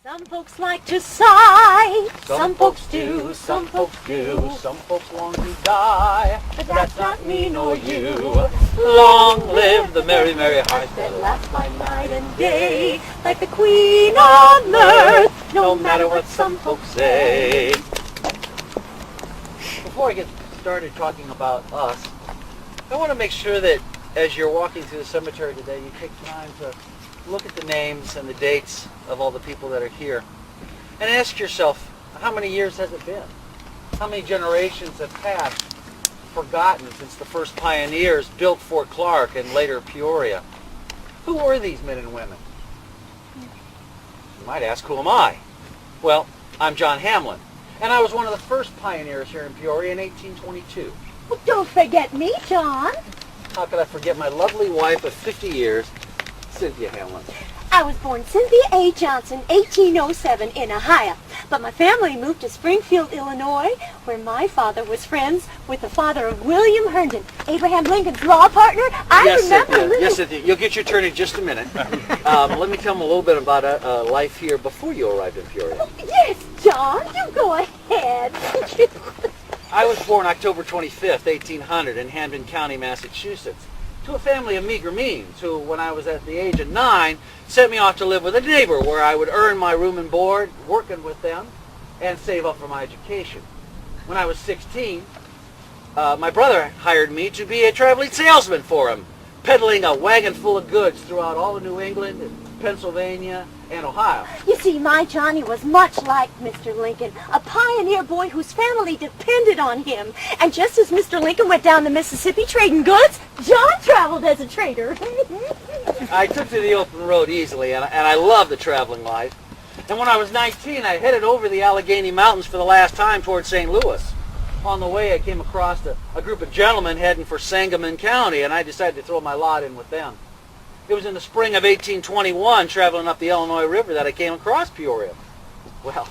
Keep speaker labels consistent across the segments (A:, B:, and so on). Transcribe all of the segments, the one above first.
A: Some folks like to sigh, some folks do, some folks do,
B: some folks long to die,
A: but that's not me nor you.
B: Long live the merry, merry heart
A: that lasts by night and day, like the queen on earth, no matter what some folks say.
B: Before I get started talking about us, I want to make sure that as you're walking through the cemetery today, you take time to look at the names and the dates of all the people that are here and ask yourself, how many years has it been? How many generations have passed, forgotten since the first pioneers built Fort Clark and later Peoria? Who were these men and women? You might ask, who am I? Well, I'm John Hamlin, and I was one of the first pioneers here in Peoria in 1822.
A: Well, don't forget me, John.
B: How could I forget my lovely wife of 50 years, Cynthia Hamlin?
A: I was born Cynthia A. Johnson, 1807, in Ohio. But my family moved to Springfield, Illinois, where my father was friends with the father of William Herndon, Abraham Lincoln's law partner. I remember.
B: Yes, Cynthia. You'll get your turn in just a minute. Let me tell them a little bit about life here before you arrived in Peoria.
A: Oh, yes, John, you go ahead.
B: I was born October 25th, 1800, in Hamden County, Massachusetts, to a family of meager means who, when I was at the age of 9, sent me off to live with a neighbor where I would earn my room and board, working with them, and save up for my education. When I was 16, my brother hired me to be a traveling salesman for him, peddling a wagon full of goods throughout all of New England and Pennsylvania and Ohio.
A: You see, my Johnny was much like Mr. Lincoln, a pioneer boy whose family depended on him. And just as Mr. Lincoln went down the Mississippi trading goods, John traveled as a trader.
B: I took to the open road easily, and I loved the traveling life. And when I was 19, I headed over the Allegheny Mountains for the last time towards St. Louis. On the way, I came across a group of gentlemen heading for Sangamon County, and I decided to throw my lot in with them. It was in the spring of 1821, traveling up the Illinois River, that I came across Peoria. Well,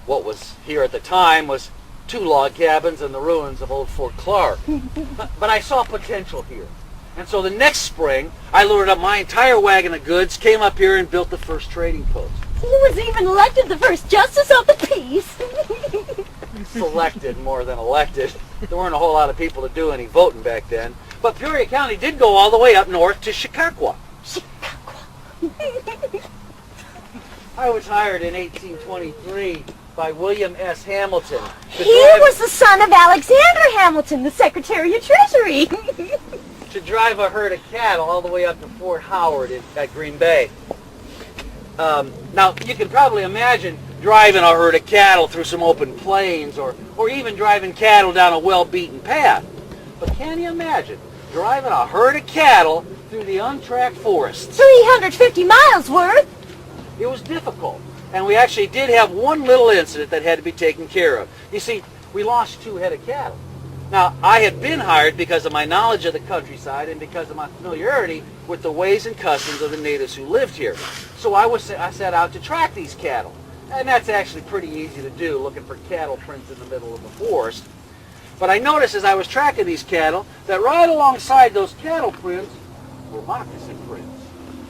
B: what was here at the time was 2 log cabins and the ruins of old Fort Clark. But I saw potential here. And so the next spring, I loaded up my entire wagon of goods, came up here and built the first trading post.
A: He was even elected the first justice of the peace.
B: Selected more than elected. There weren't a whole lot of people to do any voting back then. But Peoria County did go all the way up north to Chicago. I was hired in 1823 by William S. Hamilton.
A: He was the son of Alexander Hamilton, the Secretary of Treasury.
B: To drive a herd of cattle all the way up to Fort Howard at Green Bay. Now, you can probably imagine driving a herd of cattle through some open plains or even driving cattle down a well-beaten path. But can you imagine driving a herd of cattle through the untracked forests?
A: 350 miles worth.
B: It was difficult, and we actually did have one little incident that had to be taken care of. You see, we lost 2 head of cattle. Now, I had been hired because of my knowledge of the countryside and because of my familiarity with the ways and customs of the natives who lived here. So I set out to track these cattle, and that's actually pretty easy to do, looking for cattle prints in the middle of the forest. But I noticed as I was tracking these cattle that right alongside those cattle prints were moccasin prints.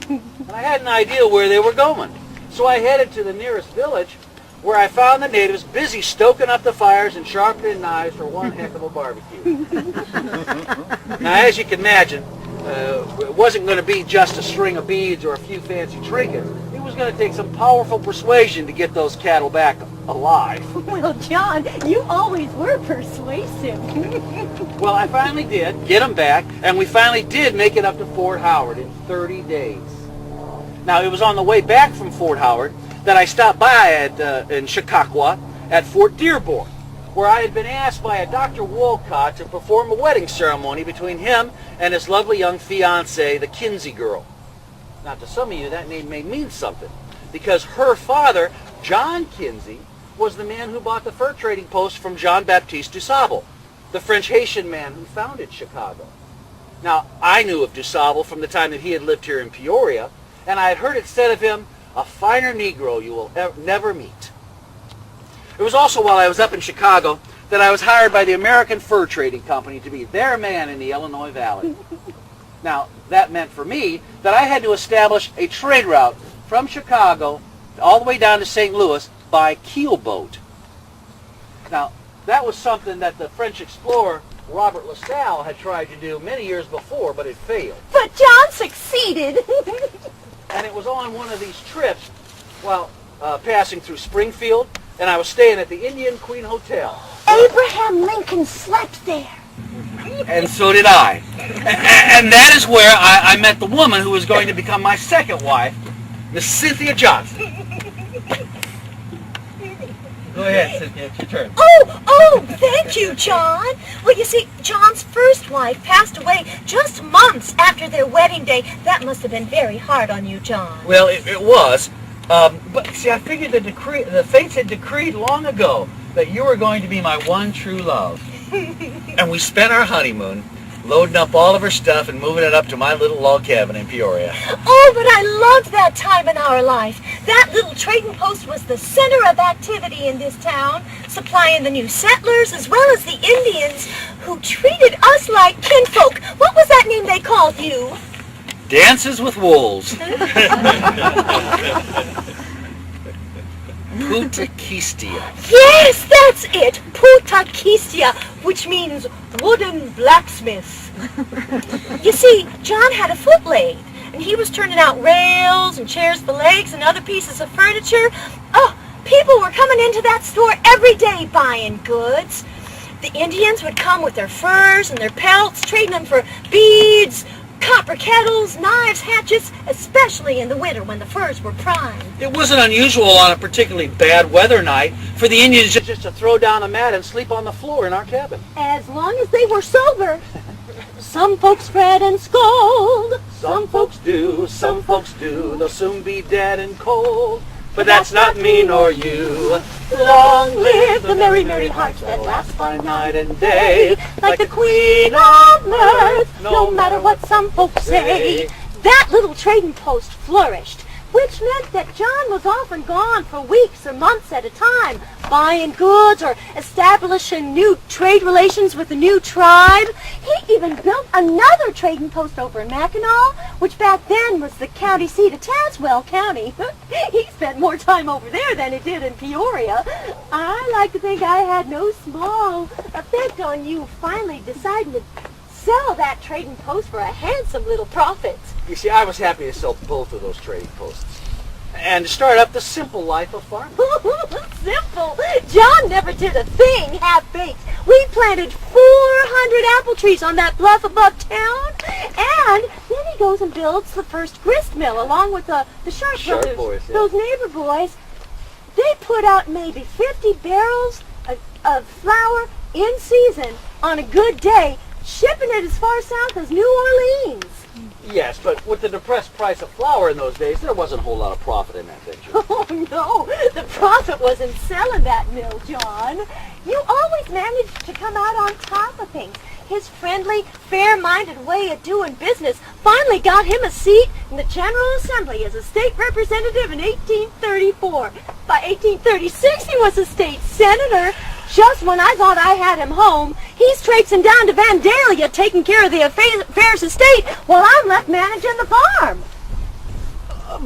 B: And I had an idea where they were going. So I headed to the nearest village where I found the natives busy stoking up the fires and sharpening knives for one heck of a barbecue. Now, as you can imagine, it wasn't going to be just a string of beads or a few fancy trinkets. It was going to take some powerful persuasion to get those cattle back alive.
A: Well, John, you always were persuasive.
B: Well, I finally did get them back, and we finally did make it up to Fort Howard in 30 days. Now, it was on the way back from Fort Howard that I stopped by in Chicago at Fort Dearborn, where I had been asked by a Dr. Wolcott to perform a wedding ceremony between him and his lovely young fiancée, the Kinsey girl. Now, to some of you, that name may mean something, because her father, John Kinsey, was the man who bought the fur trading post from Jean-Baptiste Dusable, the French-Haitian man who founded Chicago. Now, I knew of Dusable from the time that he had lived here in Peoria, and I had heard it said of him, a finer Negro you will never meet. It was also while I was up in Chicago that I was hired by the American Fur Trading Company to be their man in the Illinois Valley. Now, that meant for me that I had to establish a trade route from Chicago all the way down to St. Louis by keelboat. Now, that was something that the French explorer Robert LaSalle had tried to do many years before, but it failed.
A: But John succeeded.
B: And it was on one of these trips while passing through Springfield, and I was staying at the Indian Queen Hotel.
A: Abraham Lincoln slept there.
B: And so did I. And that is where I met the woman who was going to become my second wife, Miss Cynthia Johnson. Go ahead, Cynthia, it's your turn.
A: Oh, thank you, John. Well, you see, John's first wife passed away just months after their wedding day. That must have been very hard on you, John.
B: Well, it was. But see, I figured the fates had decreed long ago that you were going to be my one true love. And we spent our honeymoon loading up all of her stuff and moving it up to my little log cabin in Peoria.
A: Oh, but I loved that time in our life. That little trading post was the center of activity in this town, supplying the new settlers as well as the Indians who treated us like kinfolk. What was that name they called you?
B: Dances with Wolves. Putakistia.
A: Yes, that's it. Putakistia, which means wooden blacksmith. You see, John had a foot lathe, and he was turning out rails and chairs for legs and other pieces of furniture. Oh, people were coming into that store every day buying goods. The Indians would come with their furs and their pelts, trading them for beads, copper kettles, knives, hatchets, especially in the winter when the furs were prime.
B: It wasn't unusual on a particularly bad weather night for the Indians just to throw down a mat and sleep on the floor in our cabin.
A: As long as they were sober. Some folks fret and scold.
B: Some folks do, some folks do. They'll soon be dead and cold. But that's not me nor you.
A: Long live the merry, merry hearts that last by night and day,
B: like
A: the Queen of Mirth, no matter what some folks say. That little trading post flourished, which meant that John was often gone for weeks or months at a time, buying goods or establishing new trade relations with a new tribe. He even built another trading post over in Mackinac, which back then was the county seat of Tazewell County. He spent more time over there than he did in Peoria. I like to think I had no small effect on you finally deciding to sell that trading post for a handsome little profit.
B: You see, I was happy to sell both of those trading posts and to start up the simple life of farming.
A: Simple? John never did a thing half-baked. We planted 400 apple trees on that bluff above town, and then he goes and builds the first grist mill along with the Sharp brothers,
B: boys, yeah.
A: Those neighbor boys. They put out maybe 50 barrels of flour in season on a good day, shipping it as far south as New Orleans.
B: Yes, but with the depressed price of flour in those days, there wasn't a whole lot of profit in that venture.
A: Oh, no. The profit was in selling that mill, John. You always managed to come out on top of things. His friendly, fair-minded way of doing business finally got him a seat in the General Assembly as a state representative in 1834. By 1836, he was a state senator. Just when I thought I had him home, he's traipsing down to Vandalia taking care of the affairs estate while I'm left managing the farm.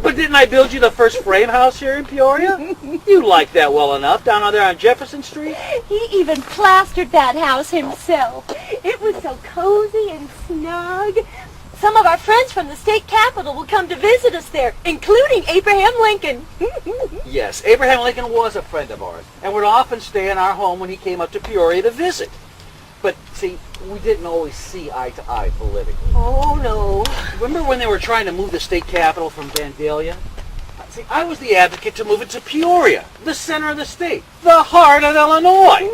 B: But didn't I build you the first frame house here in Peoria? You liked that well enough down there on Jefferson Street.
A: He even plastered that house himself. It was so cozy and snug. Some of our friends from the state capitol will come to visit us there, including Abraham Lincoln.
B: Yes, Abraham Lincoln was a friend of ours and would often stay in our home when he came up to Peoria to visit. But, see, we didn't always see eye to eye politically.
A: Oh, no.
B: Remember when they were trying to move the state capitol from Vandalia? See, I was the advocate to move it to Peoria, the center of the state, the heart of Illinois.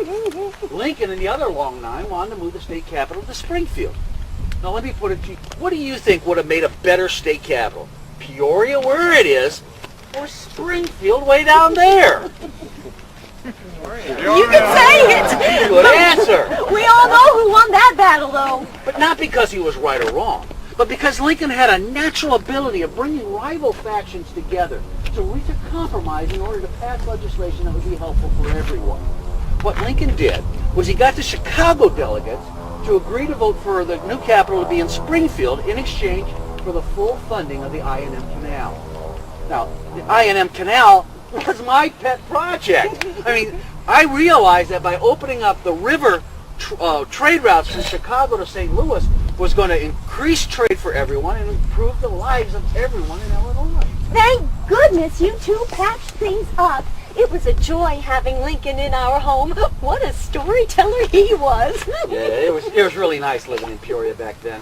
B: Lincoln and the other Long Nine wanted to move the state capitol to Springfield. Now, let me put it to you. What do you think would have made a better state capital? Peoria, where it is, or Springfield way down there?
A: You can say it.
B: Good answer.
A: We all know who won that battle, though.
B: But not because he was right or wrong, but because Lincoln had a natural ability of bringing rival factions together to reach a compromise in order to pass legislation that would be helpful for everyone. What Lincoln did was he got the Chicago delegates to agree to vote for the new capital to be in Springfield in exchange for the full funding of the I&M Canal. Now, the I&M Canal was my pet project. I mean, I realized that by opening up the river trade routes from Chicago to St. Louis was going to increase trade for everyone and improve the lives of everyone in Illinois.
A: Thank goodness you two patched things up. It was a joy having Lincoln in our home. What a storyteller he was.
B: Yeah, it was really nice living in Peoria back then.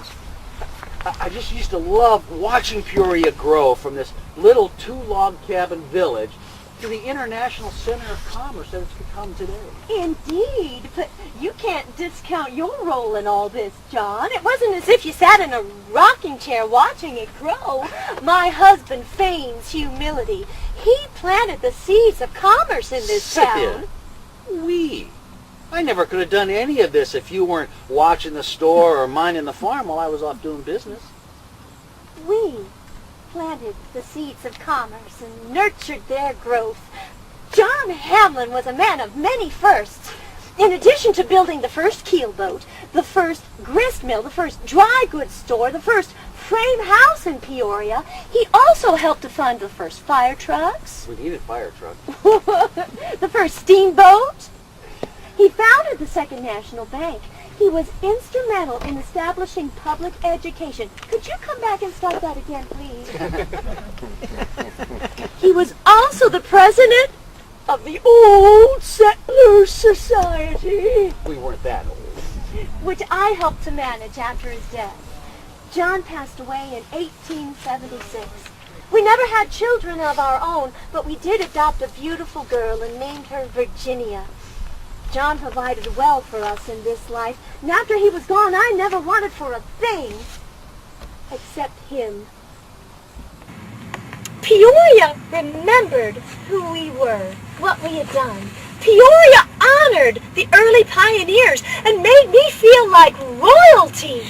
B: I just used to love watching Peoria grow from this little 2-log cabin village to the international center of commerce that it's become today.
A: Indeed, but you can't discount your role in all this, John. It wasn't as if you sat in a rocking chair watching it grow. My husband feigns humility. He planted the seeds of commerce in this town.
B: I never could have done any of this if you weren't watching the store or minding the farm while I was off doing business.
A: We planted the seeds of commerce and nurtured their growth. John Hamlin was a man of many firsts. In addition to building the first keelboat, the first grist mill, the first dry goods store, the first frame house in Peoria, he also helped to fund the first fire trucks.
B: We needed fire trucks.
A: The first steamboat. He founded the Second National Bank. He was instrumental in establishing public education. Could you come back and start that again, please? He was also the president of the Old Settlers Society.
B: We weren't that old.
A: Which I helped to manage after his death. John passed away in 1876. We never had children of our own, but we did adopt a beautiful girl and named her Virginia. John provided well for us in this life, and after he was gone, I never wanted for a thing except him. Peoria remembered who we were, what we had done. Peoria honored the early pioneers and made me feel like royalty.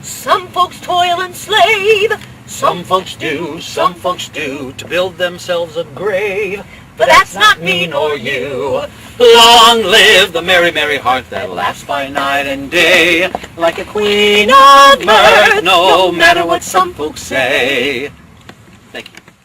A: Some folks toil and slave,
B: Some folks do to build themselves a grave. But that's not me nor you. Long live the merry, merry heart that laughs by night and day, like a queen of mirth, no matter what some folks say. Thank you.